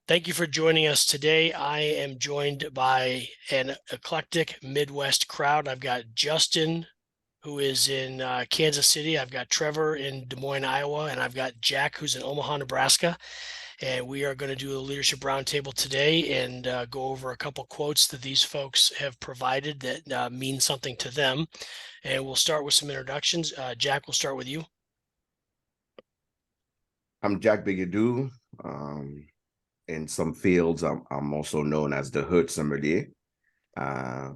Thank you for joining us today. I am joined by an eclectic Midwest crowd. I've got Justin, who is in Kansas City. I've got Trevor in Des Moines, Iowa, and I've got Jack, who's in Omaha, Nebraska. And we are going to do a leadership roundtable today and go over a couple quotes that these folks have provided that mean something to them. And we'll start with some introductions. Jack, we'll start with you. I'm Jack Bigadou. In some fields, I'm also known as the hood sommelier. Uh,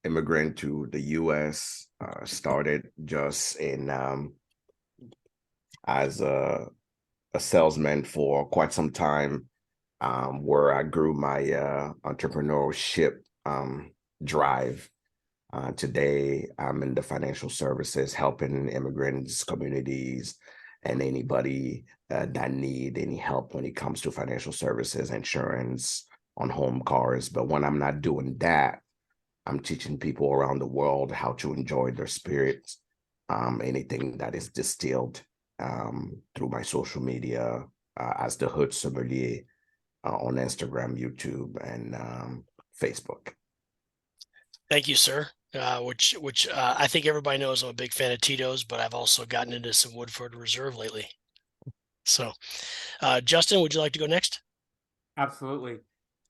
Immigrant to the U.S. Started just in as a salesman for quite some time, where I grew my entrepreneurship drive. Today, I'm in the financial services, helping immigrants, communities, and anybody that need any help when it comes to financial services, insurance, on home cars. But when I'm not doing that, I'm teaching people around the world how to enjoy their spirits, anything that is distilled through my social media as the Hood Sommelier on Instagram, YouTube, and Facebook. Thank you, sir. Which I think everybody knows I'm a big fan of Tito's, but I've also gotten into some Woodford Reserve lately. So, Justin, would you like to go next? Absolutely.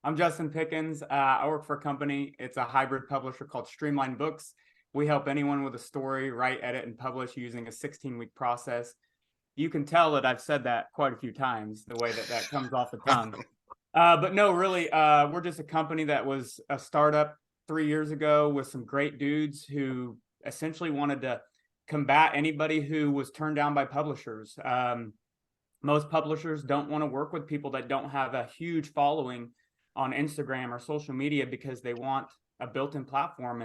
I'm Justin Pickens. I work for a company. It's a hybrid publisher called Streamline Books. We help anyone with a story write, edit, and publish using a 16-week process. You can tell that I've said that quite a few times, the way that that comes off the tongue. But no, really, we're just a company that was a startup 3 years ago with some great dudes who essentially wanted to combat anybody who was turned down by publishers. Most publishers don't want to work with people that don't have a huge following on Instagram or social media because they want a built-in platform.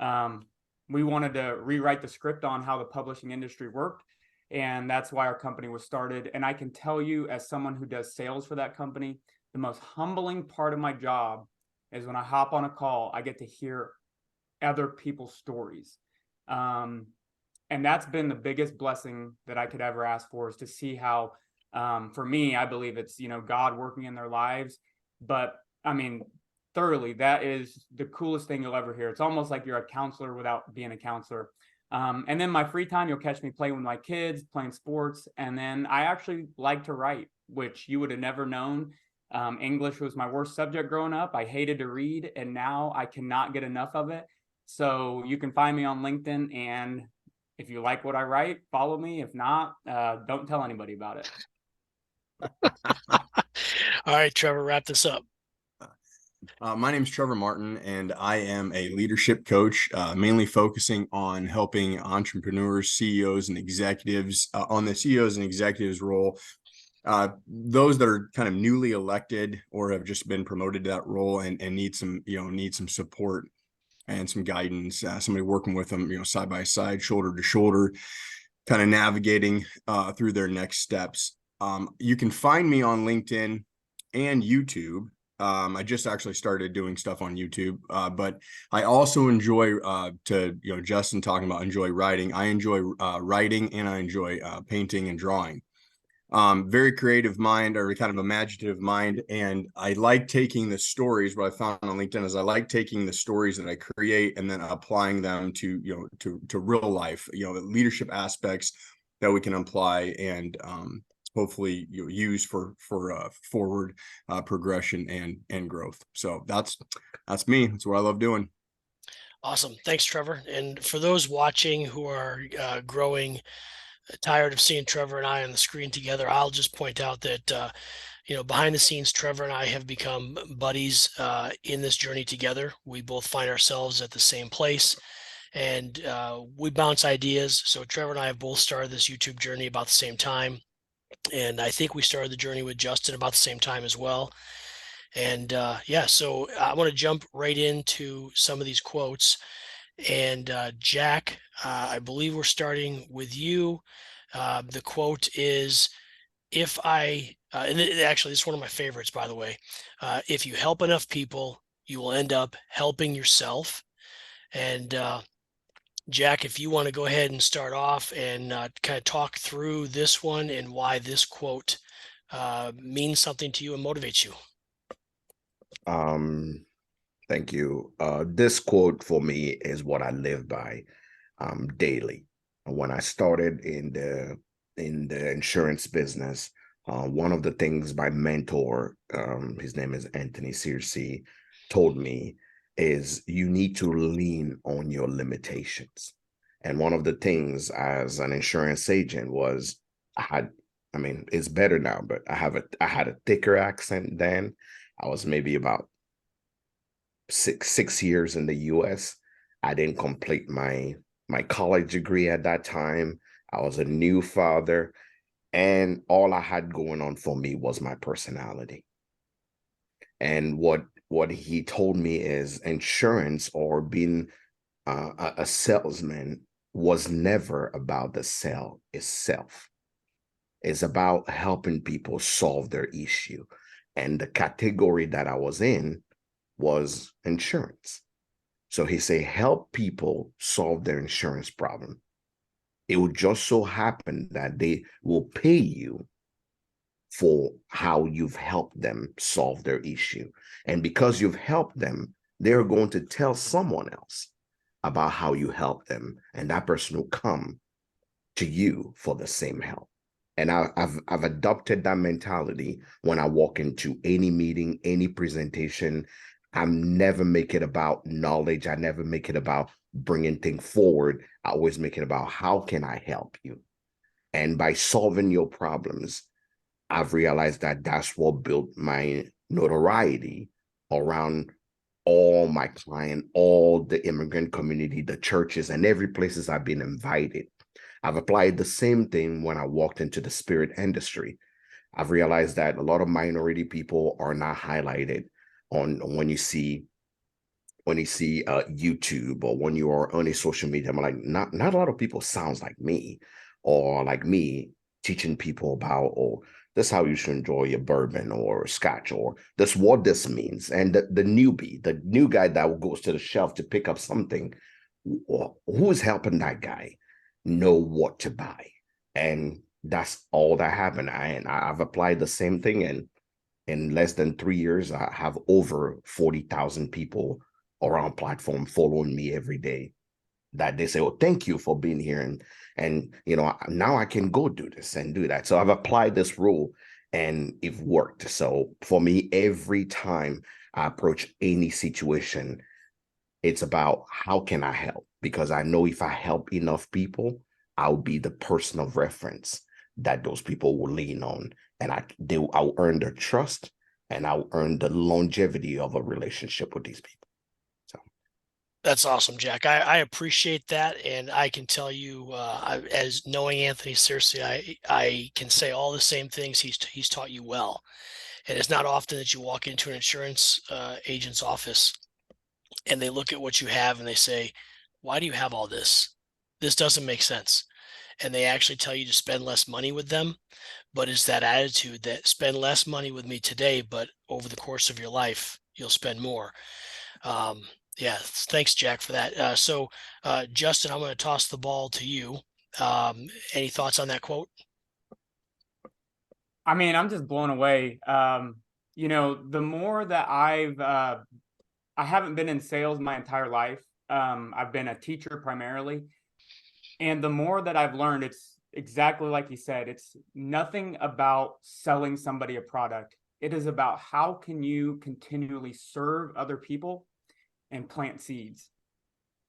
And we wanted to rewrite the script on how the publishing industry worked. And that's why our company was started. And I can tell you, as someone who does sales for that company, the most humbling part of my job is when I hop on a call, I get to hear other people's stories. And that's been the biggest blessing that I could ever ask for, is to see how, for me, I believe it's, God working in their lives. But I mean, thoroughly, that is the coolest thing you'll ever hear. It's almost like you're a counselor without being a counselor. And then my free time, you'll catch me playing with my kids, playing sports. And then I actually like to write, which you would have never known. English was my worst subject growing up. I hated to read, and now I cannot get enough of it. So you can find me on LinkedIn, and if you like what I write, follow me. If not, don't tell anybody about it. All right, Trevor, wrap this up. My name is Trevor Martin, and I am a leadership coach, mainly focusing on helping entrepreneurs, CEOs, and executives on the CEOs and executives role. Those that are kind of newly elected or have just been promoted to that role and need some support and some guidance. Somebody working with them, side by side, shoulder to shoulder, kind of navigating through their next steps. You can find me on LinkedIn and YouTube. I just actually started doing stuff on YouTube, but I also enjoy Justin talking about enjoy writing. I enjoy writing, and I enjoy painting and drawing. Very creative mind, or kind of imaginative mind. And I like taking the stories, what I found on LinkedIn is I like taking the stories that I create and then applying them to, to real life, leadership aspects that we can apply and hopefully use for forward progression and growth. So that's me. That's what I love doing. Awesome. Thanks, Trevor. And for those watching who are growing tired of seeing Trevor and I on the screen together, I'll just point out that, behind the scenes, Trevor and I have become buddies in this journey together. We both find ourselves at the same place, and we bounce ideas. So Trevor and I have both started this YouTube journey about the same time. And I think we started the journey with Justin about the same time as well. And so I want to jump right into some of these quotes. And Jack, I believe we're starting with you. The quote is, actually, this is one of my favorites, by the way. If you help enough people, you will end up helping yourself. And Jack, if you want to go ahead and start off and kind of talk through this one and why this quote means something to you and motivates you. Thank you. This quote for me is what I live by daily. When I started in the insurance business, one of the things my mentor, his name is Anthony Searcy, told me is you need to lean on your limitations. And one of the things as an insurance agent was I mean, it's better now, but I had a thicker accent then. I was maybe about six years in the US. I didn't complete my college degree at that time. I was a new father, and all I had going on for me was my personality. And what he told me is insurance or being a salesman was never about the sale itself. It's about helping people solve their issue. And the category that I was in was insurance. So he said, help people solve their insurance problem. It will just so happen that they will pay you for how you've helped them solve their issue. And because you've helped them, they're going to tell someone else about how you help them. And that person will come to you for the same help. And I've adopted that mentality when I walk into any meeting, any presentation. I never make it about knowledge. I never make it about bringing things forward. I always make it about how can I help you? And by solving your problems, I've realized that that's what built my notoriety around all my client, all the immigrant community, the churches, and every places I've been invited. I've applied the same thing when I walked into the spirit industry. I've realized that a lot of minority people are not highlighted on when you see YouTube or when you are on a social media. I'm like, not a lot of people sounds like me or like me teaching people about, oh, this is how you should enjoy your bourbon or scotch, or this what this means. And the newbie, the new guy that goes to the shelf to pick up something, who is helping that guy know what to buy? And that's all that happened. I've applied the same thing, and in less than 3 years, I have over 40,000 people around platform following me every day that they say, oh, thank you for being here. And you know, now I can go do this and do that. So I've applied this rule and it worked. So for me, every time I approach any situation, it's about how can I help? Because I know if I help enough people, I'll be the person of reference that those people will lean on, and I'll earn their trust, and I'll earn the longevity of a relationship with these people. So That's awesome, Jack. I appreciate that, and I can tell you, as knowing Anthony Searcy, I can say all the same things he's taught you well. And it's not often that you walk into an insurance agent's office and they look at what you have and they say, "Why do you have all this? This doesn't make sense." And they actually tell you to spend less money with them. But it's that attitude that spend less money with me today, but over the course of your life, you'll spend more. Um, yeah, thanks, Jack, for that. Justin, I'm going to toss the ball to you. Any thoughts on that quote? I mean, I'm just blown away. You know, the more that I haven't been in sales my entire life. I've been a teacher primarily. And the more that I've learned, it's exactly like you said, it's nothing about selling somebody a product. It is about how can you continually serve other people and plant seeds.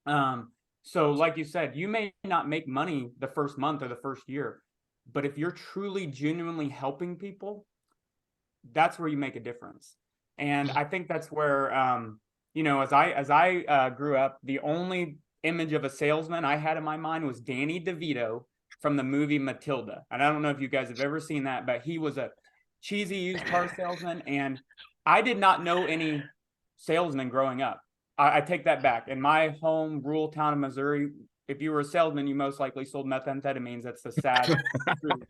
So like you said, you may not make money the first month or the first year, but if you're truly genuinely helping people, that's where you make a difference. And I think that's where, you know, as I grew up, the only image of a salesman I had in my mind was Danny DeVito from the movie Matilda. And I don't know if you guys have ever seen that, but he was a cheesy used car salesman. And I did not know any salesmen growing up. I take that back. In my home rural town of Missouri, if you were a salesman, you most likely sold methamphetamines. That's the sad truth.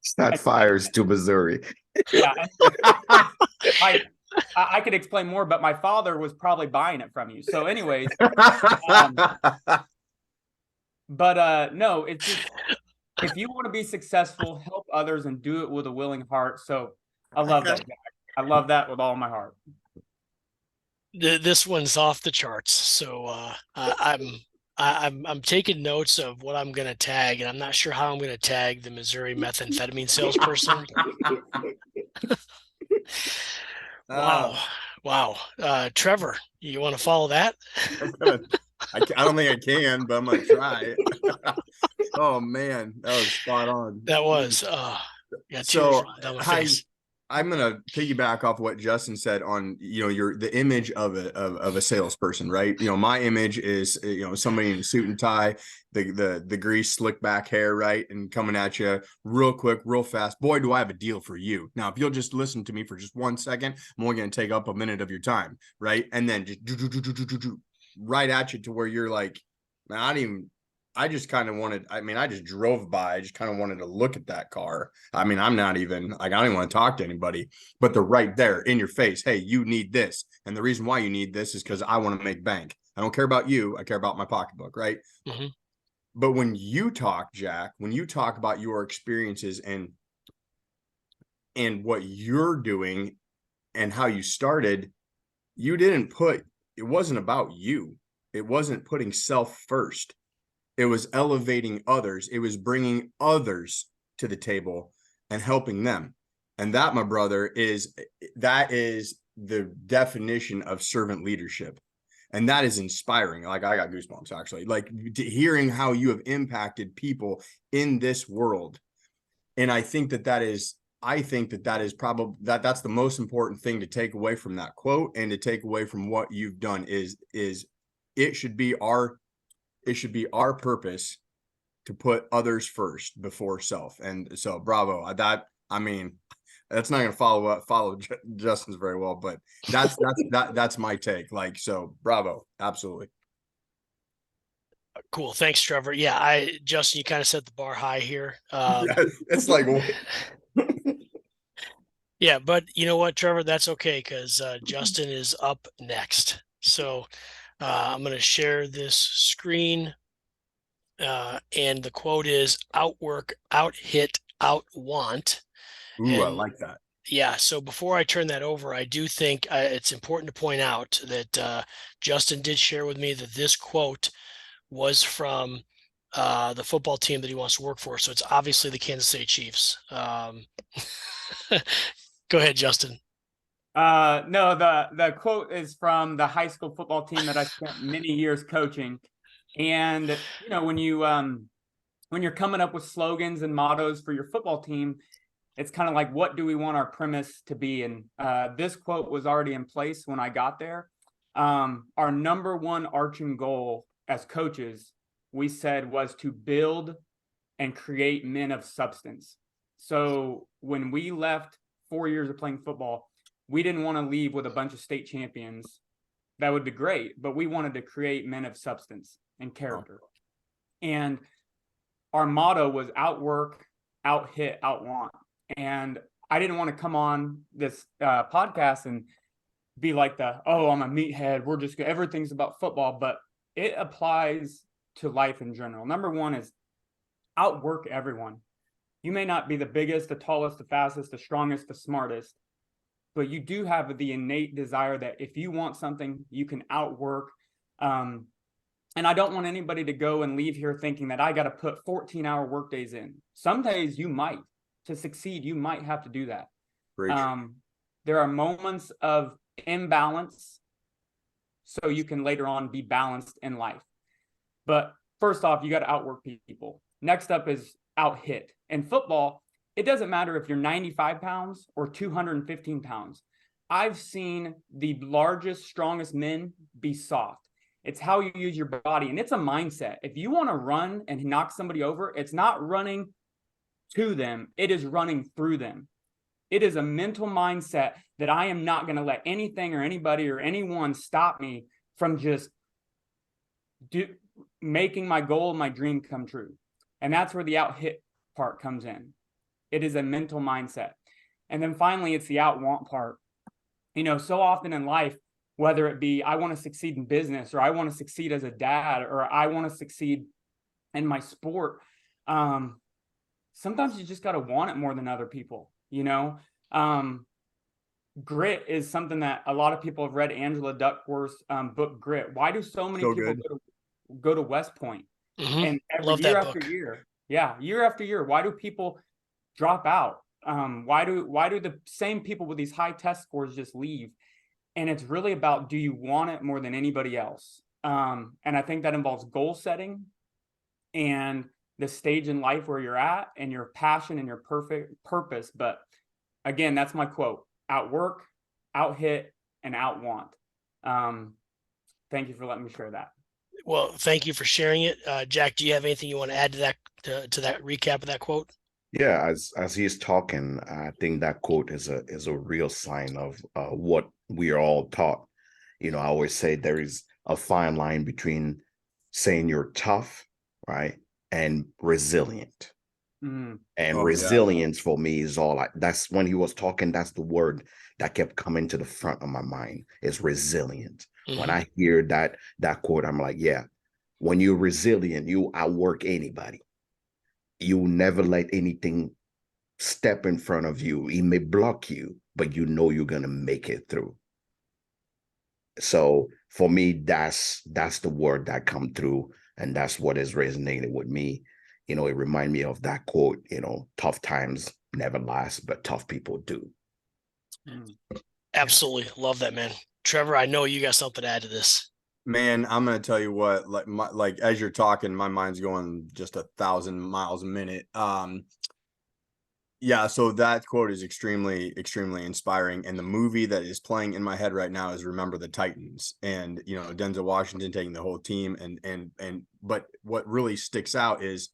start fires to Missouri. Yeah. I could explain more, but my father was probably buying it from you. So anyways, no, it's just, if you want to be successful, help others and do it with a willing heart. So I love that, Jack. I love that with all my heart. This one's off the charts. So I'm taking notes of what I'm going to tag, and I'm not sure how I'm going to tag the Missouri methamphetamine salesperson. Wow. Wow. Trevor, you want to follow that? I don't think I can, but I'm gonna try it. Oh man, that was spot on. That was yeah, tears So rolling down my hi, face. I'm gonna piggyback off what Justin said on the image of a salesperson, right? My image is somebody in a suit and tie, the grease slick back hair, right, and coming at you real quick, real fast. Boy, do I have a deal for you. Now, if you'll just listen to me for just 1 second, I'm only gonna take up a minute of your time, right? And then just right at you to where you're like, man, I just kind of wanted, I just drove by. I just kind of wanted to look at that car. I'm not even like, I don't even want to talk to anybody, but they're right there in your face. Hey, you need this. And the reason why you need this is because I want to make bank. I don't care about you. I care about my pocketbook. Right. Mm-hmm. But when you talk, Jack, when you talk about your experiences and what you're doing and how you started, it wasn't about you. It wasn't putting self first. It was elevating others. It was bringing others to the table and helping them. And that, my brother, is the definition of servant leadership. And that is inspiring. Like, I got goosebumps, actually, like hearing how you have impacted people in this world. And I think that is probably that's the most important thing to take away from that quote, and to take away from what you've done is it should be our purpose to put others first before self. And so bravo. That's not going to follow Justin's very well, but that's my take. Like, so bravo. Absolutely. Cool. Thanks, Trevor. Yeah, Justin, you kind of set the bar high here. It's like, yeah, but you know what, Trevor, that's okay, because Justin is up next. So I'm going to share this screen. And the quote is outwork, outhit, outwant. ooh, I like that. Yeah. So before I turn that over, I do think it's important to point out that Justin did share with me that this quote was from the football team that he wants to work for. So it's obviously the Kansas City Chiefs. Go ahead, Justin. No, the quote is from the high school football team that I spent many years coaching. And when you're coming up with slogans and mottos for your football team, it's kind of like, what do we want our premise to be? And this quote was already in place when I got there. Our number one arching goal as coaches, we said, was to build and create men of substance. So when we left 4 years of playing football, we didn't want to leave with a bunch of state champions. That would be great, but we wanted to create men of substance and character. And our motto was outwork, outhit, outwant. And I didn't want to come on this podcast and be like I'm a meathead. We're just good. Everything's about football, but it applies to life in general. Number one is outwork everyone. You may not be the biggest, the tallest, the fastest, the strongest, the smartest, but you do have the innate desire that if you want something, you can outwork. And I don't want anybody to go and leave here thinking that I got to put 14-hour workdays in. Some days you might. To succeed, you might have to do that. There are moments of imbalance, so you can later on be balanced in life. But first off, you got to outwork people. Next up is outhit. In football, it doesn't matter if you're 95 pounds or 215 pounds. I've seen the largest, strongest men be soft. It's how you use your body, and it's a mindset. If you want to run and knock somebody over, it's not running to them, it is running through them. It is a mental mindset that I am not going to let anything or anybody or anyone stop me from just making my goal, my dream come true. And that's where the outhit part comes in. It is a mental mindset. And then finally, it's the outwant part. So often in life, whether it be I want to succeed in business, or I want to succeed as a dad, or I want to succeed in my sport, sometimes you just got to want it more than other people. grit is something that a lot of people have read Angela Duckworth's book Grit. Why do so many So people good. go to West Point? Mhm. And every Love year that after book. year, yeah, year after year, why do people drop out? Why do the same people with these high test scores just leave? And it's really about, do you want it more than anybody else? And I think that involves goal setting and the stage in life where you're at and your passion and your perfect purpose. But again, that's my quote: outwork, out hit, and out want. Thank you for letting me share that. Well, thank you for sharing it. Jack, do you have anything you want to add to that to that recap of that quote? Yeah, as he's talking, I think that quote is a real sign of what we are all taught. You know, I always say there is a fine line between saying you're tough, right, and resilient. Mm, And Oh, yeah. resilience for me is all I, that's when he was talking, that's the word that kept coming to the front of my mind is resilient. When Mhm. I hear that quote, I'm like, yeah, when you're resilient, you outwork anybody. You never let anything step in front of you. It may block you, but you know you're gonna make it through. So for me, that's the word that come through, and that's what is resonating with me. You know, it remind me of that quote, you know, tough times never last, but tough people do. mm. Absolutely love that, man. Trevor, I know you got something to add to this. Man, I'm gonna tell you what, like as you're talking, my mind's going just 1,000 miles a minute. Yeah, so that quote is extremely, extremely inspiring. And the movie that is playing in my head right now is Remember the Titans. And you know, Denzel Washington taking the whole team and but what really sticks out is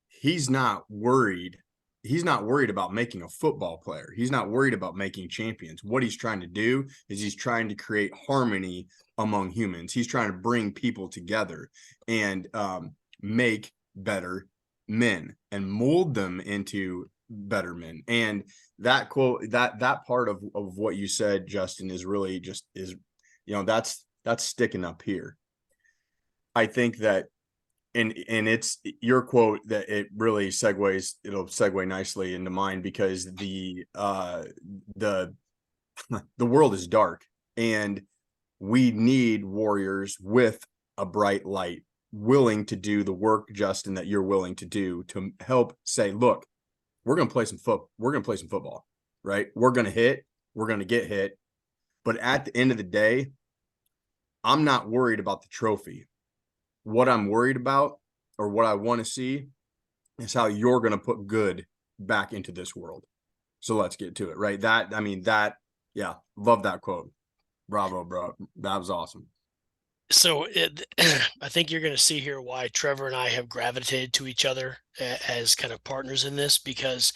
he's not worried. He's not worried about making a football player. He's not worried about making champions. What he's trying to do is he's trying to create harmony among humans. He's trying to bring people together and make better men and mold them into better men. And that quote, that part of what you said, Justin, is really just is, you know, that's sticking up here. I think that and it's your quote that it really it'll segue nicely into mine because the the world is dark and we need warriors with a bright light willing to do the work, Justin, that you're willing to do to help say, look, we're going to play some football, right? We're going to hit, we're going to get hit, but at the end of the day, I'm not worried about the trophy. What I'm worried about or what I want to see is how you're going to put good back into this world. So let's get to it, right? Yeah, love that quote. Bravo, bro. That was awesome. So I think you're going to see here why Trevor and I have gravitated to each other as kind of partners in this, because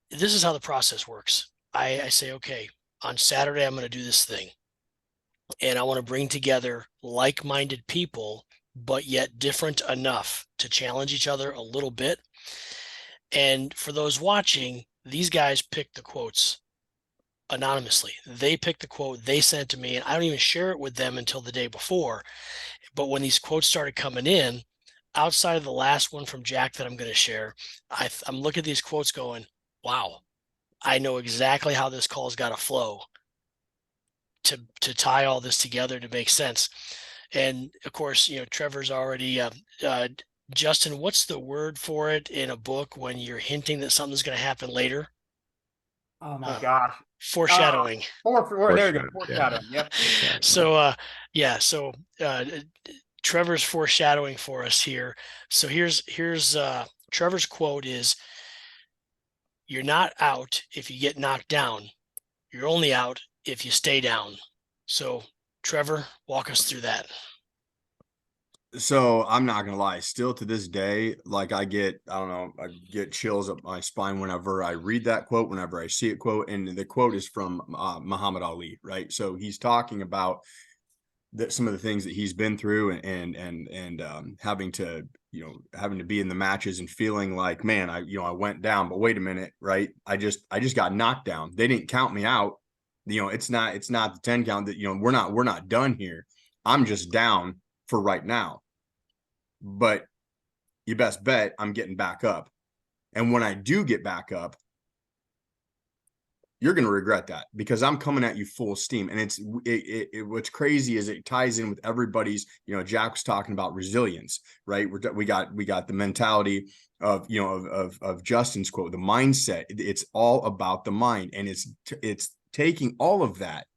this is how the process works. I say, okay, on Saturday, I'm going to do this thing. And I want to bring together like-minded people, but yet different enough to challenge each other a little bit. And for those watching, these guys pick the quotes anonymously. They pick the quote, they sent it to me, and I don't even share it with them until the day before. But when these quotes started coming in, outside of the last one from Jack that I'm going to share, I'm looking at these quotes going, wow, I know exactly how this call's got to flow to tie all this together to make sense. And of course, you know, Trevor's already, Justin, what's the word for it in a book when you're hinting that something's going to happen later? Oh my gosh. Foreshadowing. There you go. Foreshadowing, yeah. Foreshadowing. Yep. So, yeah, so Trevor's foreshadowing for us here. So here's Trevor's quote is, "You're not out if you get knocked down. You're only out if you stay down." So, Trevor, walk us through that. So I'm not gonna lie, still to this day, like I don't know, I get chills up my spine whenever I read that quote, whenever I see it quote, and the quote is from Muhammad Ali, right? So he's talking about some of the things that he's been through and having to, you know, having to be in the matches and feeling like, man, I went down, but wait a minute, right? I just got knocked down. They didn't count me out. You know, it's not the 10 count that, you know, we're not done here. I'm just down for right now. But you best bet I'm getting back up. And when I do get back up, you're going to regret that, because I'm coming at you full steam. And what's crazy is it ties in with everybody's, Jack was talking about resilience, right? We got the mentality of, of Justin's quote, the mindset. It's all about the mind. And it's taking all of that,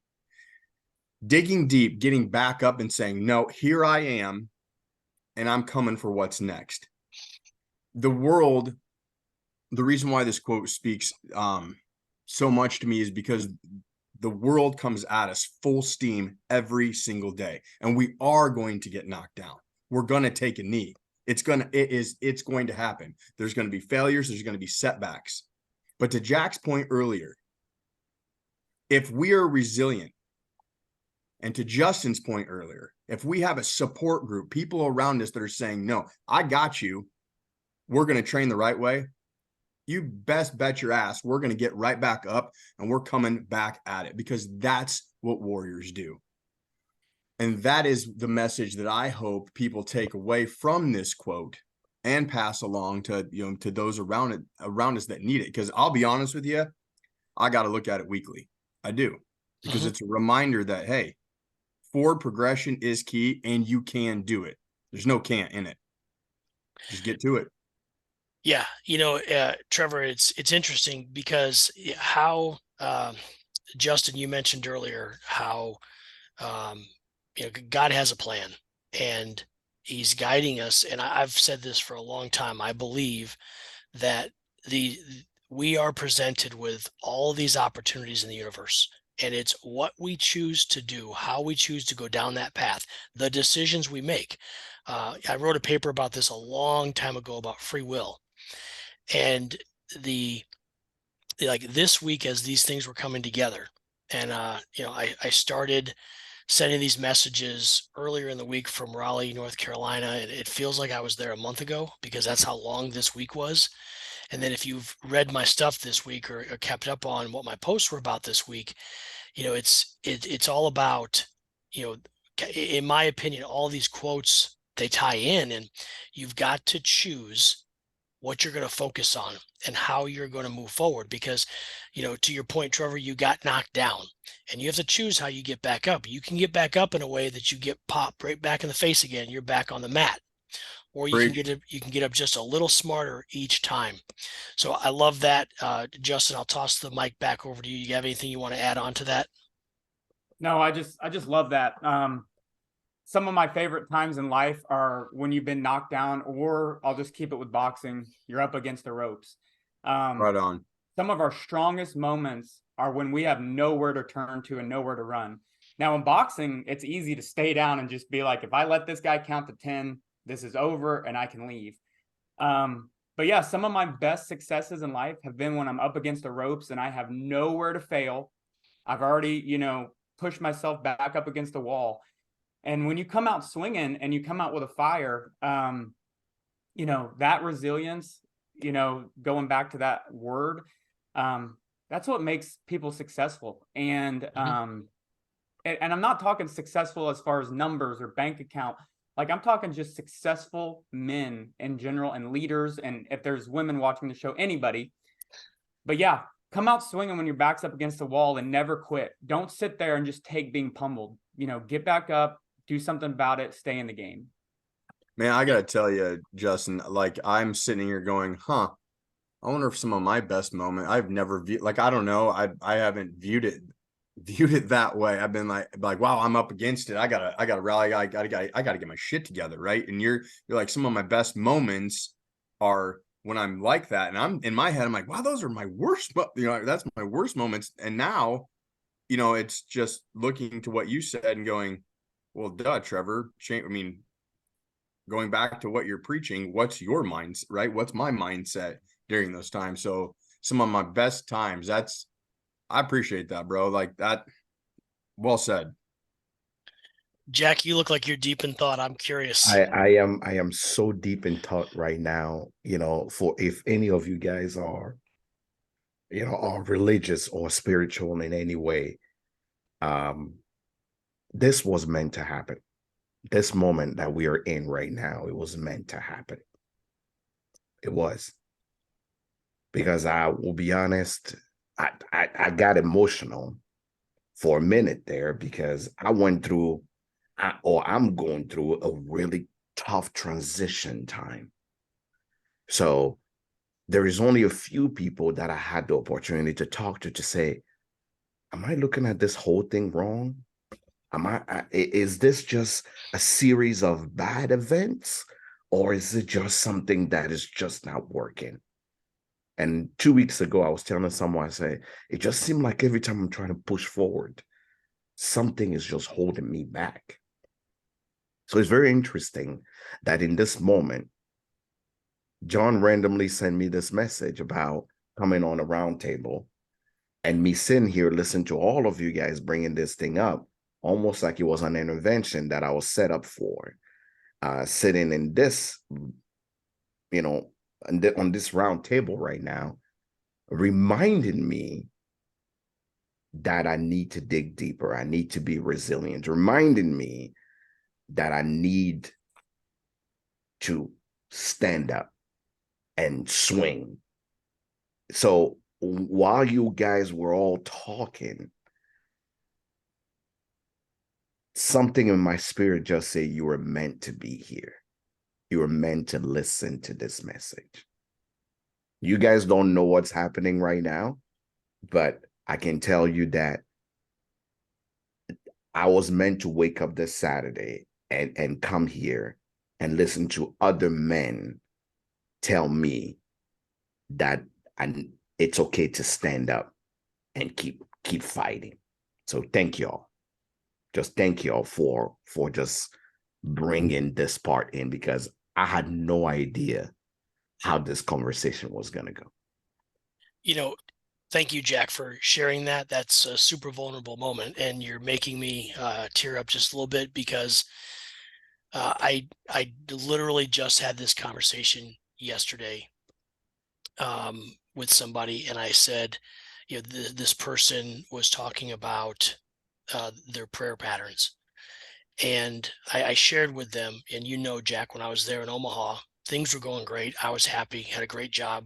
digging deep, getting back up and saying, no, here I am, and I'm coming for what's next. The reason why this quote speaks so much to me is because the world comes at us full steam every single day, and we are going to get knocked down. We're going to take a knee. It's going to happen. There's going to be failures. There's going to be setbacks. But to Jack's point earlier, if we are resilient, and to Justin's point earlier, if we have a support group, people around us that are saying, no, I got you, we're going to train the right way, you best bet your ass we're going to get right back up, and we're coming back at it, because that's what warriors do. And that is the message that I hope people take away from this quote and pass along to, to those around us that need it. Because I'll be honest with you, I got to look at it weekly. I do, because it's a reminder that, hey, forward progression is key, and you can do it. There's no can't in it. Just get to it. Yeah, Trevor, it's interesting because how Justin, you mentioned earlier how God has a plan, and he's guiding us. And I've said this for a long time. I believe that we are presented with all these opportunities in the universe, and it's what we choose to do, how we choose to go down that path, the decisions we make. I wrote a paper about this a long time ago about free will. And like this week, as these things were coming together, and I started sending these messages earlier in the week from Raleigh, North Carolina, and it feels like I was there a month ago, because that's how long this week was. And then if you've read my stuff this week, or kept up on what my posts were about this week, it's all about, in my opinion, all these quotes, they tie in, and you've got to choose what you're going to focus on and how you're going to move forward. Because, to your point, Trevor, you got knocked down, and you have to choose how you get back up. You can get back up in a way that you get popped right back in the face again. You're back on the mat, or you can get up just a little smarter each time. So I love that. Justin, I'll toss the mic back over to you. You have anything you want to add on to that? No, I just love that. Some of my favorite times in life are when you've been knocked down, or I'll just keep it with boxing, you're up against the ropes. Right on. Some of our strongest moments are when we have nowhere to turn to and nowhere to run. Now in boxing, it's easy to stay down and just be like, if I let this guy count to 10, this is over and I can leave. But yeah, some of my best successes in life have been when I'm up against the ropes and I have nowhere to fail. I've already, pushed myself back up against the wall. And when you come out swinging and you come out with a fire, that resilience, going back to that word, that's what makes people successful. And and I'm not talking successful as far as numbers or bank account. Like, I'm talking just successful men in general, and leaders. And if there's women watching the show, anybody. But yeah, come out swinging when your back's up against the wall, and never quit. Don't sit there and just take being pummeled. Get back up. Do something about it, stay in the game. Man, I got to tell you, Justin, like, I'm sitting here going, I wonder if some of my best moment, I've never viewed, like, I don't know. I haven't viewed it that way. I've been like, wow, I'm up against it. I gotta rally. I gotta get my shit together. Right. And you're like, some of my best moments are when I'm like that. And I'm in my head, I'm like, wow, those are my worst, that's my worst moments. And now, it's just looking to what you said and going, well, duh, Trevor. Going back to what you're preaching, what's your mindset, right? What's my mindset during those times? So some of my best times, I appreciate that, bro. Like that. Well said. Jack, you look like you're deep in thought. I'm curious. I am so deep in thought right now, for if any of you guys are religious or spiritual in any way, this was meant to happen. This moment that we are in right now, it was meant to happen. It was. Because I will be honest, I got emotional for a minute there because I went through, I'm going through a really tough transition time. So there is only a few people that I had the opportunity to talk to say, am I looking at this whole thing wrong? Is this just a series of bad events, or is it just something that is just not working? And 2 weeks ago, I was telling someone, I say, it just seemed like every time I'm trying to push forward, something is just holding me back. So it's very interesting that in this moment, John randomly sent me this message about coming on a roundtable, and me sitting here listening to all of you guys bringing this thing up, almost like it was an intervention that I was set up for. Sitting in this, on this round table right now, reminded me that I need to dig deeper. I need to be resilient, reminding me that I need to stand up and swing. So while you guys were all talking, something in my spirit just said you were meant to be here. You were meant to listen to this message. You guys don't know what's happening right now, but I can tell you that I was meant to wake up this Saturday and come here and listen to other men tell me that it's okay to stand up and keep fighting. So thank y'all. Just thank y'all for just bringing this part in, because I had no idea how this conversation was going to go. Thank you, Jack, for sharing that. That's a super vulnerable moment, and you're making me tear up just a little bit, because I literally just had this conversation yesterday with somebody, and I said, this person was talking about their prayer patterns, and I shared with them, and Jack, when I was there in Omaha, things were going great. I was happy, had a great job.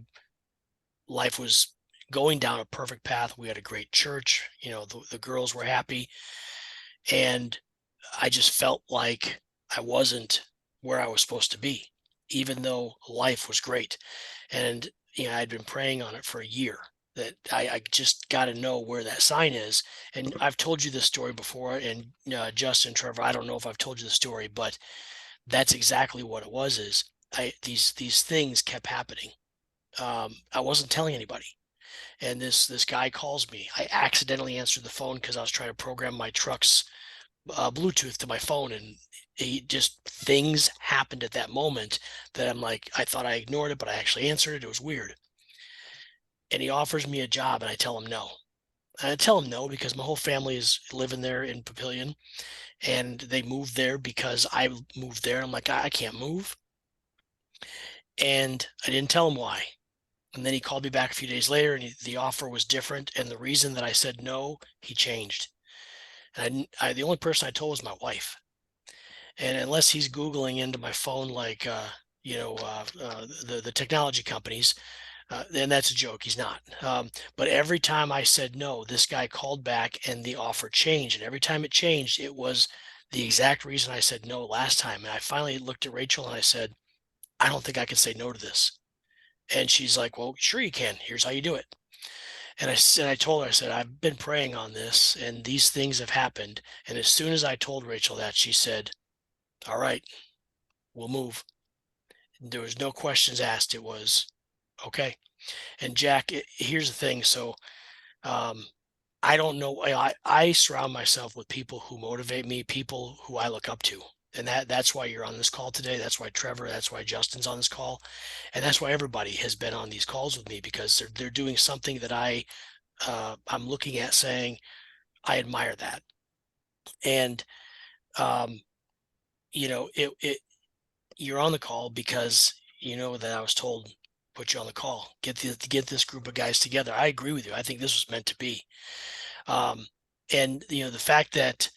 Life was going down a perfect path. We had a great church. The girls were happy. And I just felt like I wasn't where I was supposed to be, even though life was great. And, I'd been praying on it for a year, that I just got to know where that sign is. And I've told you this story before. And Justin, Trevor, I don't know if I've told you the story, but that's exactly what it was. Is these things kept happening. I wasn't telling anybody. And this guy calls me. I accidentally answered the phone because I was trying to program my truck's Bluetooth to my phone, and things happened at that moment that I'm like, I thought I ignored it, but I actually answered it. It was weird. And he offers me a job, and I tell him no. I tell him no because my whole family is living there in Papillion, and they moved there because I moved there. And I'm like, I can't move. And I didn't tell him why. And then he called me back a few days later, and the offer was different. And the reason that I said no, he changed. And the only person I told was my wife. And unless he's Googling into my phone, like, the technology companies, then that's a joke. He's not. But every time I said no, this guy called back and the offer changed. And every time it changed, it was the exact reason I said no last time. And I finally looked at Rachel and I said, I don't think I can say no to this. And she's like, well, sure you can. Here's how you do it. And I told her, I said, I've been praying on this and these things have happened. And as soon as I told Rachel that, she said, all right, we'll move. There was no questions asked. It was okay. And Jack, here's the thing. So I don't know. I surround myself with people who motivate me, people who I look up to. And that's why you're on this call today. That's why Trevor, that's why Justin's on this call. And that's why everybody has been on these calls with me, because they're doing something that I'm looking at saying, I admire that. And, you're on the call because that I was told, put you on the call, get this group of guys together. I agree with you. I think this was meant to be. And the fact that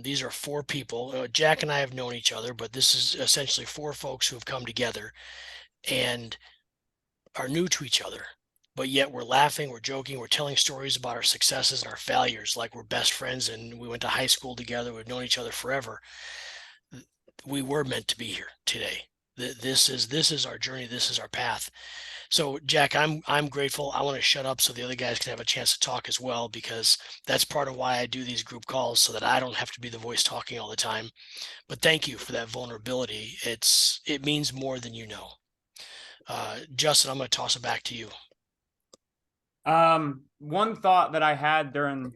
these are four people, Jack and I have known each other, but this is essentially four folks who have come together and are new to each other. but yet we're laughing, we're joking, we're telling stories about our successes and our failures, like we're best friends and we went to high school together, we've known each other forever. We were meant to be here today. This is our journey. This is our path. So Jack, I'm grateful. I want to shut up so the other guys can have a chance to talk as well, because that's part of why I do these group calls, so that I don't have to be the voice talking all the time. But thank you for that vulnerability. It means more than you know. Justin, I'm going to toss it back to you. One thought that I had during,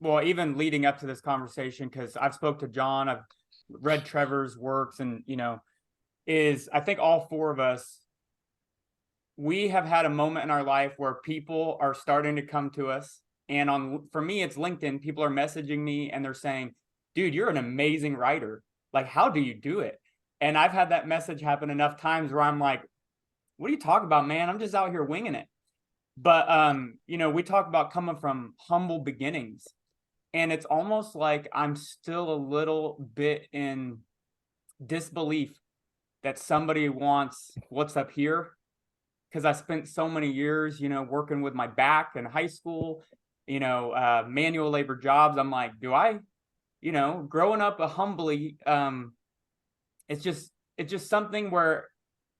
well, even leading up to this conversation, because I've spoke to John, I've read Trevor's works, and is I think all four of us, we have had a moment in our life where people are starting to come to us, and for me it's LinkedIn. People are messaging me and they're saying, dude, you're an amazing writer, like how do you do it? And I've had that message happen enough times where I'm like, what are you talking about, man? I'm just out here winging it. But we talk about coming from humble beginnings, and it's almost like I'm still a little bit in disbelief that somebody wants what's up here, because I spent so many years, working with my back in high school, manual labor jobs. I'm like, do I, growing up humbly, it's just something where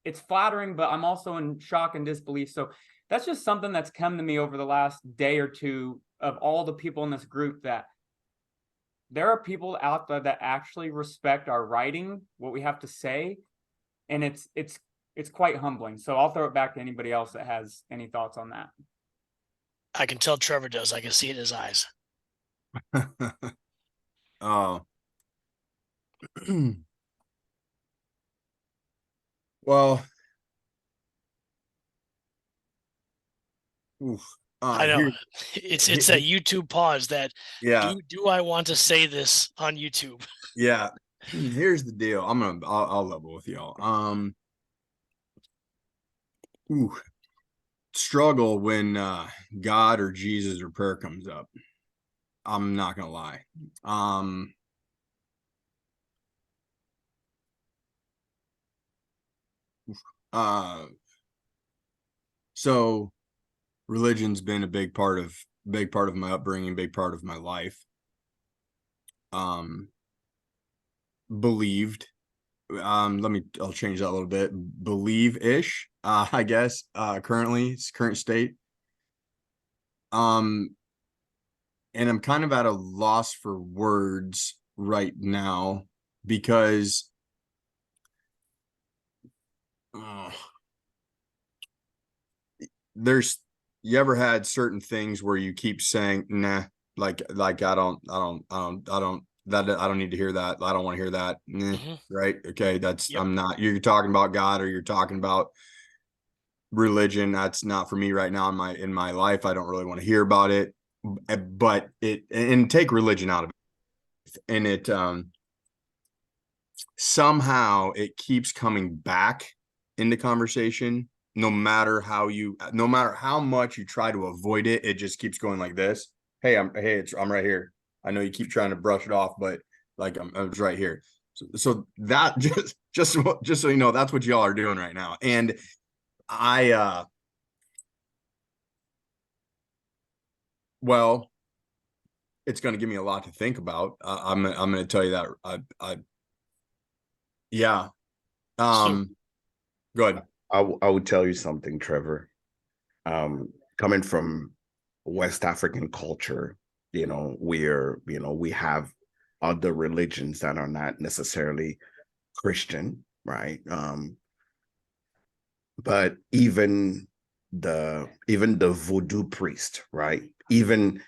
it's flattering, but I'm also in shock and disbelief. So that's just something that's come to me over the last day or two, of all the people in this group, that there are people out there that actually respect our writing, what we have to say. And it's quite humbling. So I'll throw it back to anybody else that has any thoughts on that. I can tell Trevor does. I can see it in his eyes. Oh. Well, I know it's that YouTube pause that, yeah. Do I want to say this on YouTube? Yeah. Here's the deal. I'll level with y'all. Struggle when God or Jesus or prayer comes up. I'm not gonna lie. So religion's been a big part of my upbringing, big part of my life. Believed. I'll change that a little bit. Believe-ish, I guess, current state. And I'm kind of at a loss for words right now, because you ever had certain things where you keep saying, nah, like I don't need to hear that. I don't want to hear that. Right. Okay. That's, yep. You're talking about God, or you're talking about religion. That's not for me right now in my life. I don't really want to hear about it, but and take religion out of it. And it, somehow it keeps coming back into conversation. No matter how much you try to avoid it, it just keeps going like this. Hey, I'm right here. I know you keep trying to brush it off, but like I was right here. So that just so you know, that's what y'all are doing right now. And well, it's going to give me a lot to think about. I'm going to tell you that. Yeah. Go ahead. I would tell you something, Trevor. Coming from West African culture, we have other religions that are not necessarily Christian, right? But even the voodoo priest, right? Even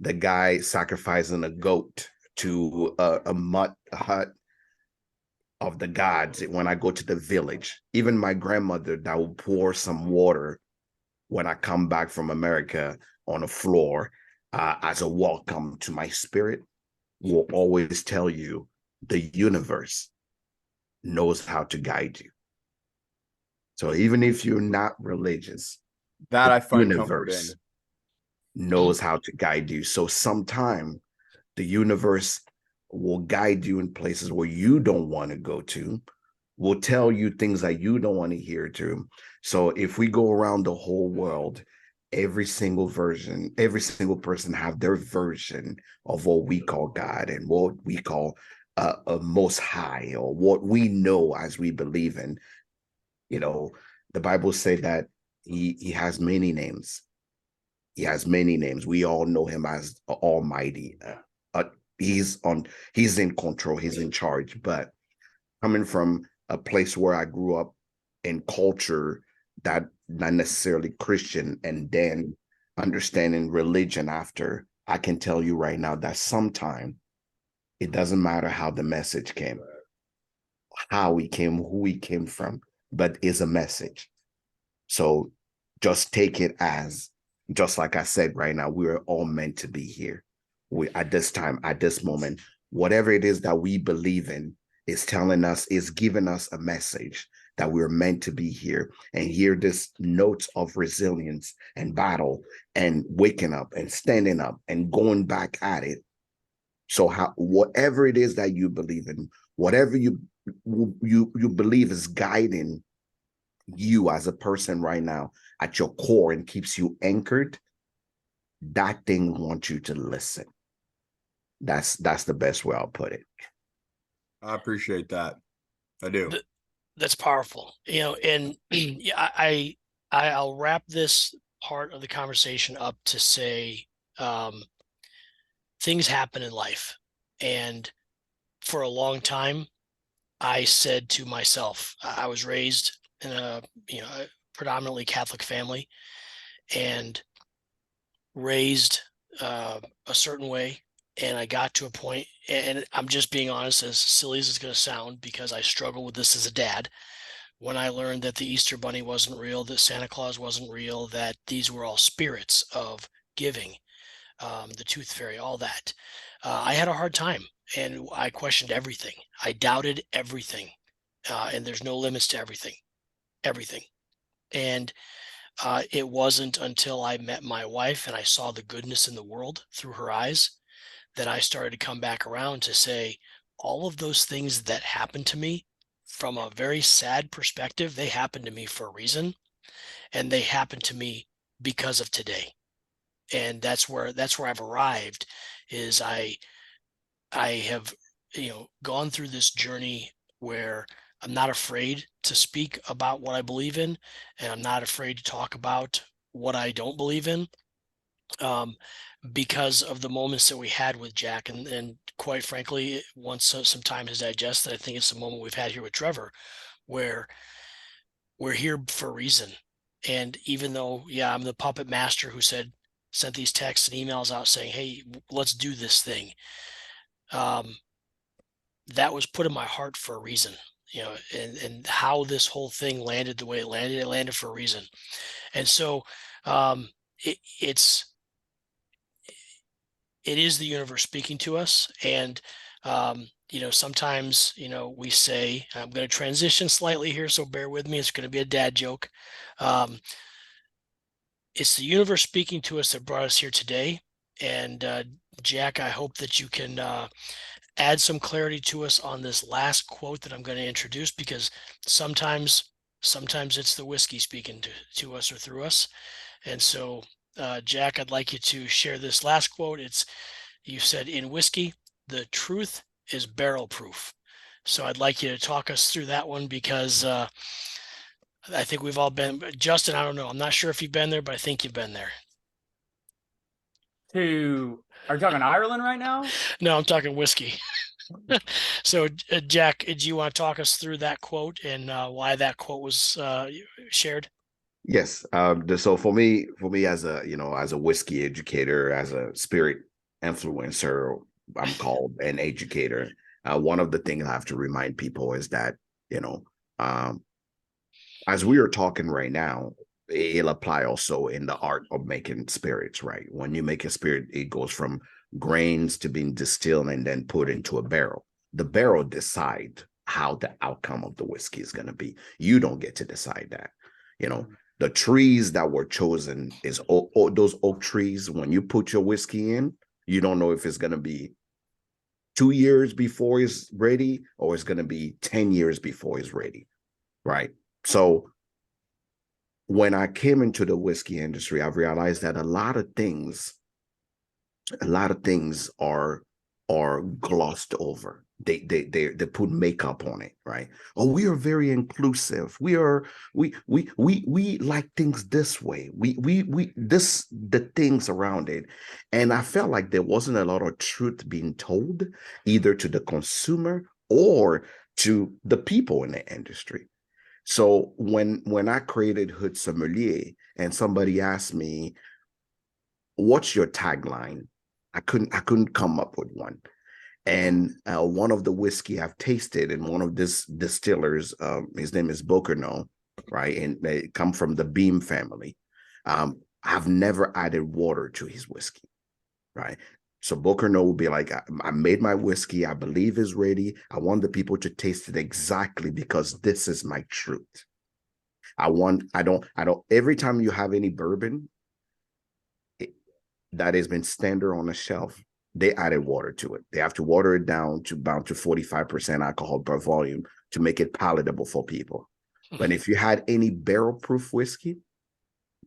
the guy sacrificing a goat to a hut of the gods. When I go to the village, even my grandmother that will pour some water when I come back from America on the floor as a welcome to my spirit, will always tell you the universe knows how to guide you. So even if you're not religious, that I find universe knows how to guide you. So sometime the universe will guide you in places where you don't want to go to, will tell you things that you don't want to hear too. So if we go around the whole world, every single person have their version of what we call God and what we call a most high, or what we know as we believe in. You know, the Bible said that he has many names. He has many names. We all know him as Almighty. He's in control. He's in charge. But coming from a place where I grew up in culture that not necessarily Christian, and then understanding religion after, I can tell you right now that sometime it doesn't matter how the message came, how he came, who he came from, but is a message. So just take it as, just like I said right now, we're all meant to be here. We, at this time, at this moment, whatever it is that we believe in is telling us, is giving us a message that we're meant to be here and hear this notes of resilience and battle and waking up and standing up and going back at it. So whatever it is that you believe in, whatever you believe is guiding you as a person right now at your core and keeps you anchored, that thing wants you to listen. That's the best way I'll put it. I appreciate that. I do. That's powerful. And I'll wrap this part of the conversation up to say, things happen in life. And for a long time, I said to myself, I was raised in a predominantly Catholic family and raised a certain way. And I got to a point, and I'm just being honest, as silly as it's going to sound, because I struggle with this as a dad. When I learned that the Easter Bunny wasn't real, that Santa Claus wasn't real, that these were all spirits of giving, the Tooth Fairy, all that, I had a hard time, and I questioned everything. I doubted everything, and there's no limits to everything. And it wasn't until I met my wife and I saw the goodness in the world through her eyes that I started to come back around to say, all of those things that happened to me, from a very sad perspective, they happened to me for a reason, and they happened to me because of today. And that's where I've arrived. Is I have gone through this journey where I'm not afraid to speak about what I believe in, and I'm not afraid to talk about what I don't believe in. Because of the moments that we had with Jack, and quite frankly, once some time has digested, I think it's the moment we've had here with Trevor, where we're here for a reason. And even though, I'm the puppet master who sent these texts and emails out saying, hey, let's do this thing. That was put in my heart for a reason, and how this whole thing landed the way it landed for a reason. And so it is the universe speaking to us. And, sometimes, we say, I'm going to transition slightly here, so bear with me. It's going to be a dad joke. It's the universe speaking to us that brought us here today. And Jack, I hope that you can add some clarity to us on this last quote that I'm going to introduce, because sometimes it's the whiskey speaking to us or through us. And so, Jack, I'd like you to share this last quote. You said, in whiskey, the truth is barrel proof. So I'd like you to talk us through that one, because I think we've all been. Justin, I don't know. I'm not sure if you've been there, but I think you've been there. Are you talking Ireland right now? No, I'm talking whiskey. So, Jack, do you want to talk us through that quote and why that quote was shared? Yes. So for me as a whiskey educator, as a spirit influencer, I'm called an educator. One of the things I have to remind people is that, as we are talking right now, it'll apply also in the art of making spirits, right? When you make a spirit, it goes from grains to being distilled and then put into a barrel. The barrel decide how the outcome of the whiskey is going to be. You don't get to decide that. The trees that were chosen is those oak trees. When you put your whiskey in, you don't know if it's going to be 2 years before it's ready, or it's going to be 10 years before it's ready, right? So when I came into the whiskey industry, I've realized that a lot of things are glossed over. They put makeup on it, right? Oh, we are very inclusive. We like things this way. We this the things around it. And I felt like there wasn't a lot of truth being told, either to the consumer or to the people in the industry. So when I created Hood Sommelier and somebody asked me, what's your tagline? I couldn't come up with one. And one of the whiskey I've tasted, and one of this distillers, his name is Bokerno, right? And they come from the Beam family. I've never added water to his whiskey, right? So Bokerno will be like, I made my whiskey, I believe is ready. I want the people to taste it exactly because this is my truth. I don't, every time you have any bourbon that has been standard on the shelf, they added water to it. They have to water it down to 45% alcohol per volume to make it palatable for people. But if you had any barrel proof whiskey,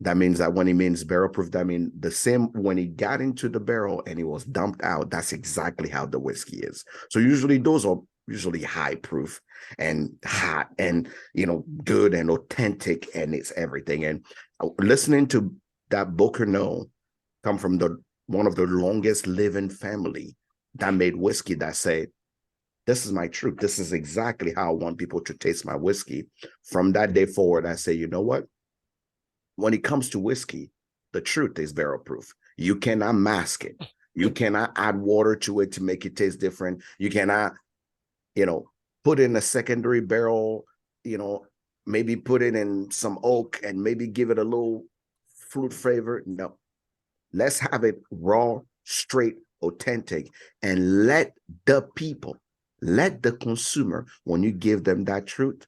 that means that when it means barrel proof, that means the same when it got into the barrel and it was dumped out, that's exactly how the whiskey is. So usually those are usually high proof and hot and, good and authentic, and it's everything. And listening to that Bokerno come from one of the longest living family that made whiskey, that say, this is my truth. This is exactly how I want people to taste my whiskey. From that day forward, I say, you know what? When it comes to whiskey, the truth is barrel proof. You cannot mask it. You cannot add water to it to make it taste different. You cannot, put in a secondary barrel, maybe put it in some oak and maybe give it a little fruit flavor. No. Let's have it raw, straight, authentic, and let the consumer, when you give them that truth,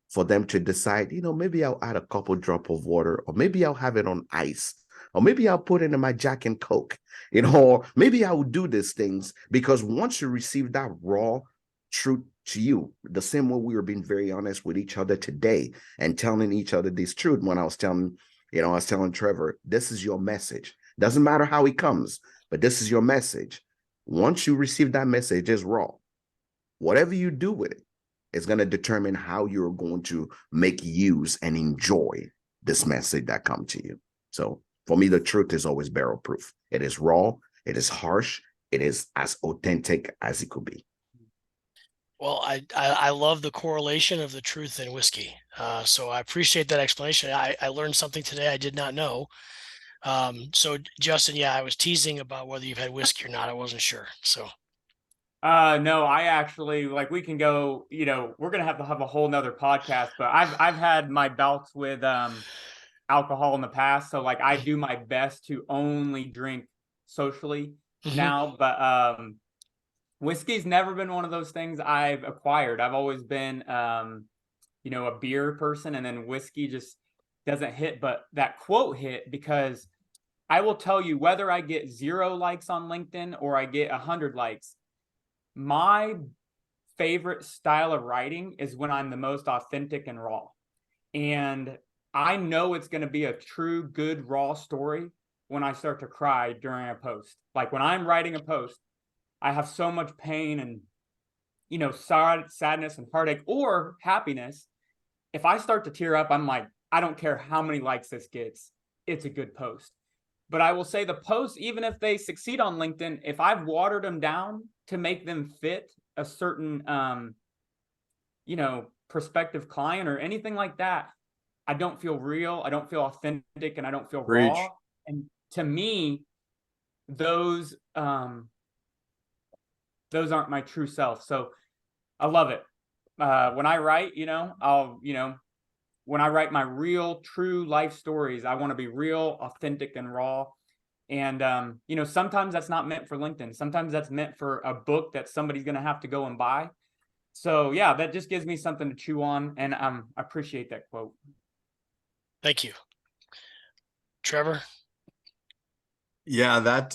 for them to decide, maybe I'll add a couple drops of water, or maybe I'll have it on ice, or maybe I'll put it in my Jack and Coke, or maybe I will do these things. Because once you receive that raw truth to you, the same way we were being very honest with each other today and telling each other this truth, when I was telling Trevor, this is your message. Doesn't matter how it comes, but this is your message. Once you receive that message, it's raw. Whatever you do with it, it's going to determine how you're going to make use and enjoy this message that comes to you. So for me, the truth is always barrel proof. It is raw. It is harsh. It is as authentic as it could be. Well, I love the correlation of the truth in whiskey. So I appreciate that explanation. I learned something today I did not know. So Justin, yeah, I was teasing about whether you've had whiskey or not. I wasn't sure. So No, I actually, we can go, we're going to have a whole nother podcast, but I've had my bouts with alcohol in the past. So I do my best to only drink socially now, but whiskey's never been one of those things I've acquired. I've always been a beer person, and then whiskey just doesn't hit. But that quote hit, because I will tell you, whether I get 0 likes on LinkedIn or I get 100 likes, my favorite style of writing is when I'm the most authentic and raw. And I know it's going to be a true, good, raw story when I start to cry during a post. Like when I'm writing a post, I have so much pain and, sadness and heartache or happiness. If I start to tear up, I'm like, I don't care how many likes this gets. It's a good post. But I will say the posts, even if they succeed on LinkedIn, if I've watered them down to make them fit a certain, prospective client or anything like that, I don't feel real. I don't feel authentic, and I don't feel raw. And to me, those aren't my true self. So I love it. When I write, when I write my real, true life stories, I want to be real, authentic, and raw. And, sometimes that's not meant for LinkedIn. Sometimes that's meant for a book that somebody's going to have to go and buy. So, yeah, that just gives me something to chew on. And I appreciate that quote. thank you. Trevor? Yeah, that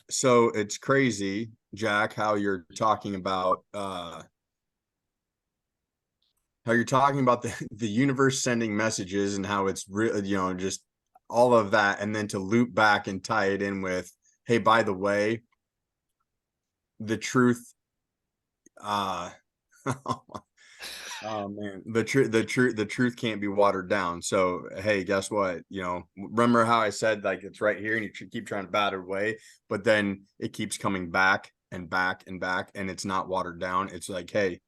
so it's crazy Jack, how you're talking about the universe sending messages and how it's just all of that, and then to loop back and tie it in with, hey, by the way, the truth oh man, the truth can't be watered down. So hey, guess what? Remember how I said like it's right here and you keep trying to bat it away, but then it keeps coming back and back and back, and it's not watered down. It's like, hey,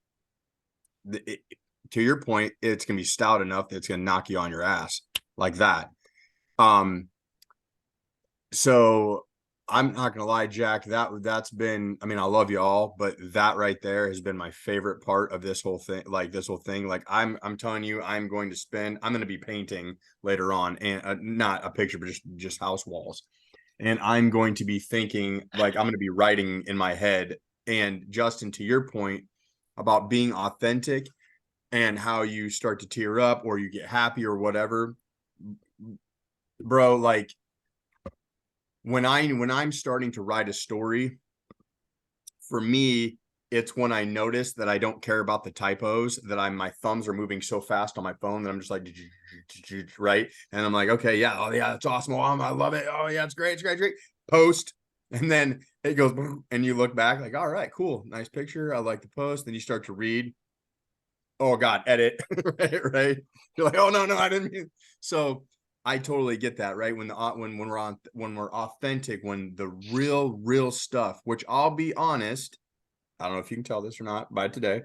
to your point, it's gonna be stout enough that it's gonna knock you on your ass like that. So I'm not gonna lie, Jack, that's been, I mean, I love you all, but that right there has been my favorite part of this whole thing. Like I'm telling you, I'm going to be painting later on, and not a picture, but just house walls. And I'm going to be thinking, like, I'm going to be writing in my head. And Justin, to your point about being authentic and how you start to tear up or you get happy or whatever, bro, like when I'm starting to write a story, for me, it's when I notice that I don't care about the typos, that my thumbs are moving so fast on my phone that I'm just like, right. And I'm like, okay, yeah. Oh yeah, that's awesome. Oh, I love it. Oh yeah, it's great. It's great. Great. Post. And then it goes, and you look back like, all right, cool. Nice picture. I like the post. Then you start to read. Oh God, edit. right. You're like, oh no, I didn't mean. So I totally get that, right? When we're authentic, when the real stuff, which I'll be honest, I don't know if you can tell this or not by today,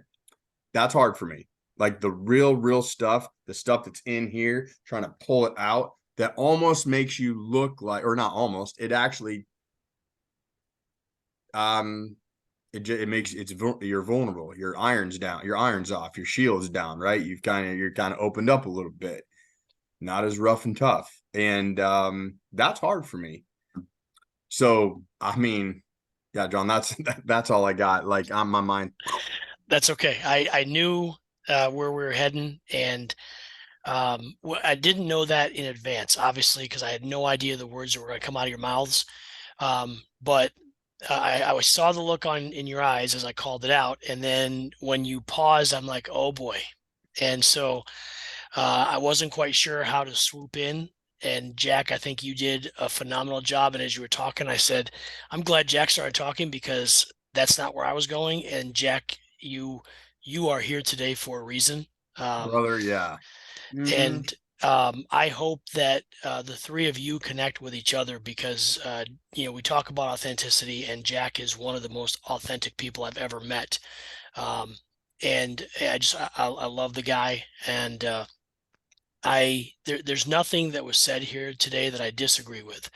that's hard for me. Like the real stuff, the stuff that's in here, trying to pull it out, that almost makes you look like, or not almost, it actually, it makes you're vulnerable. Your iron's down, your iron's off, your shield's down, right? You're kind of opened up a little bit, not as rough and tough, and that's hard for me. So I mean, yeah, John, that's all I got. Like on my mind. That's okay. I knew where we were heading, and I didn't know that in advance, obviously, because I had no idea the words that were going to come out of your mouths. But I saw the look in your eyes as I called it out, and then when you paused, I'm like, oh boy. And so I wasn't quite sure how to swoop in. And Jack, I think you did a phenomenal job. And as you were talking, I said, I'm glad Jack started talking because that's not where I was going. And Jack, you are here today for a reason. Brother, yeah. And I hope that the three of you connect with each other because, we talk about authenticity, and Jack is one of the most authentic people I've ever met. And I love the guy. And there's nothing that was said here today that I disagree with.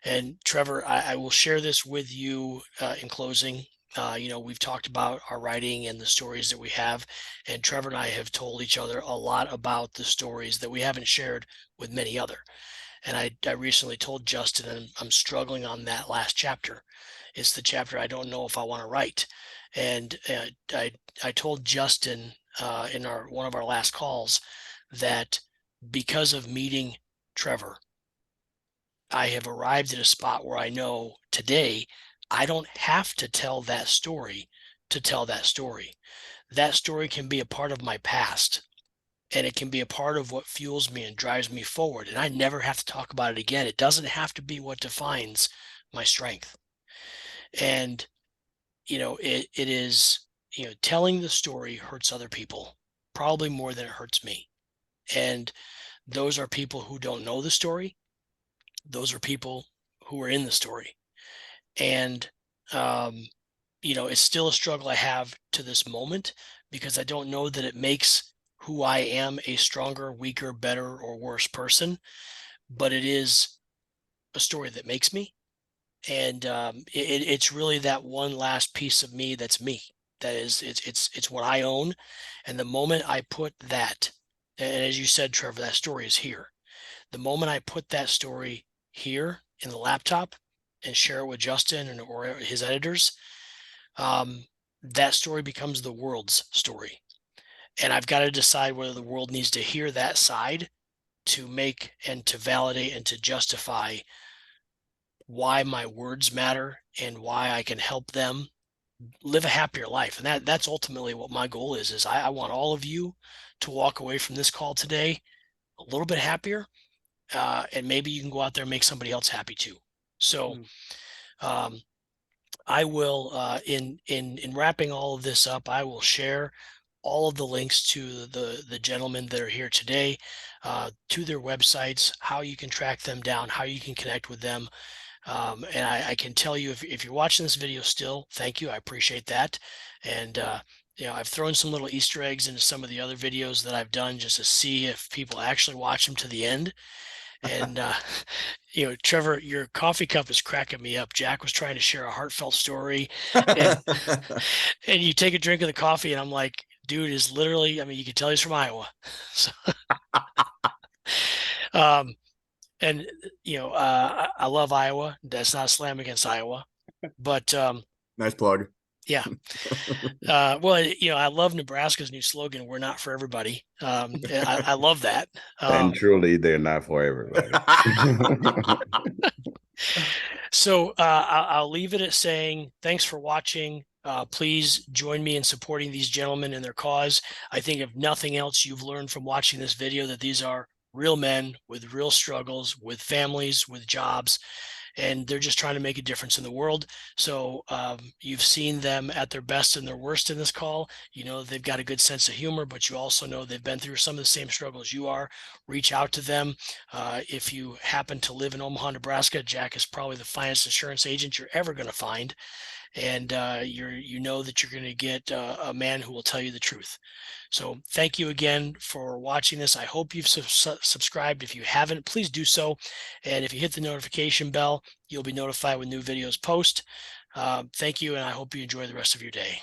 And Trevor, I will share this with you in closing. We've talked about our writing and the stories that we have, and Trevor and I have told each other a lot about the stories that we haven't shared with many other. And I recently told Justin, and I'm struggling on that last chapter. It's the chapter I don't know if I want to write. And I told Justin in one of our last calls that because of meeting Trevor, I have arrived at a spot where I know today I don't have to tell that story to tell that story. That story can be a part of my past, and it can be a part of what fuels me and drives me forward. And I never have to talk about it again. It doesn't have to be what defines my strength. And, it is, telling the story hurts other people probably more than it hurts me. And those are people who don't know the story. Those are people who are in the story. And, it's still a struggle I have to this moment because I don't know that it makes who I am a stronger, weaker, better, or worse person, but it is a story that makes me. And it's really that one last piece of me that's me. That is, it's what I own. And the moment I put that, and as you said, Trevor, that story is here. The moment I put that story here in the laptop and share it with Justin or his editors, that story becomes the world's story. And I've got to decide whether the world needs to hear that side to make and to validate and to justify why my words matter and why I can help them live a happier life. And that's ultimately what my goal is I want all of you to walk away from this call today a little bit happier. And maybe you can go out there and make somebody else happy too. So, um, I will, in wrapping all of this up, I will share all of the links to the gentlemen that are here today, to their websites, how you can track them down, how you can connect with them. And I can tell you, if you're watching this video still, thank you. I appreciate that. And, I've thrown some little Easter eggs into some of the other videos that I've done just to see if people actually watch them to the end. And, Trevor, your coffee cup is cracking me up. Jack was trying to share a heartfelt story, and, and you take a drink of the coffee, and I'm like, dude is literally, I mean, you can tell he's from Iowa. So, um, and, I love Iowa. That's not a slam against Iowa, but, Nice plug. yeah. Well, I love Nebraska's new slogan, "We're not for everybody." I love that. And truly, they're not for everybody. So I'll leave it at saying thanks for watching. Please join me in supporting these gentlemen in their cause. I think if nothing else, you've learned from watching this video that these are real men with real struggles, with families, with jobs, and they're just trying to make a difference in the world. So you've seen them at their best and their worst in this call. You know they've got a good sense of humor, but you also know they've been through some of the same struggles you are. Reach out to them. If you happen to live in Omaha, Nebraska, Jack is probably the finest insurance agent you're ever going to find. And you know that you're going to get a man who will tell you the truth. So thank you again for watching this. I hope you've subscribed. If you haven't, please do so. And if you hit the notification bell, you'll be notified when new videos post. Thank you, and I hope you enjoy the rest of your day.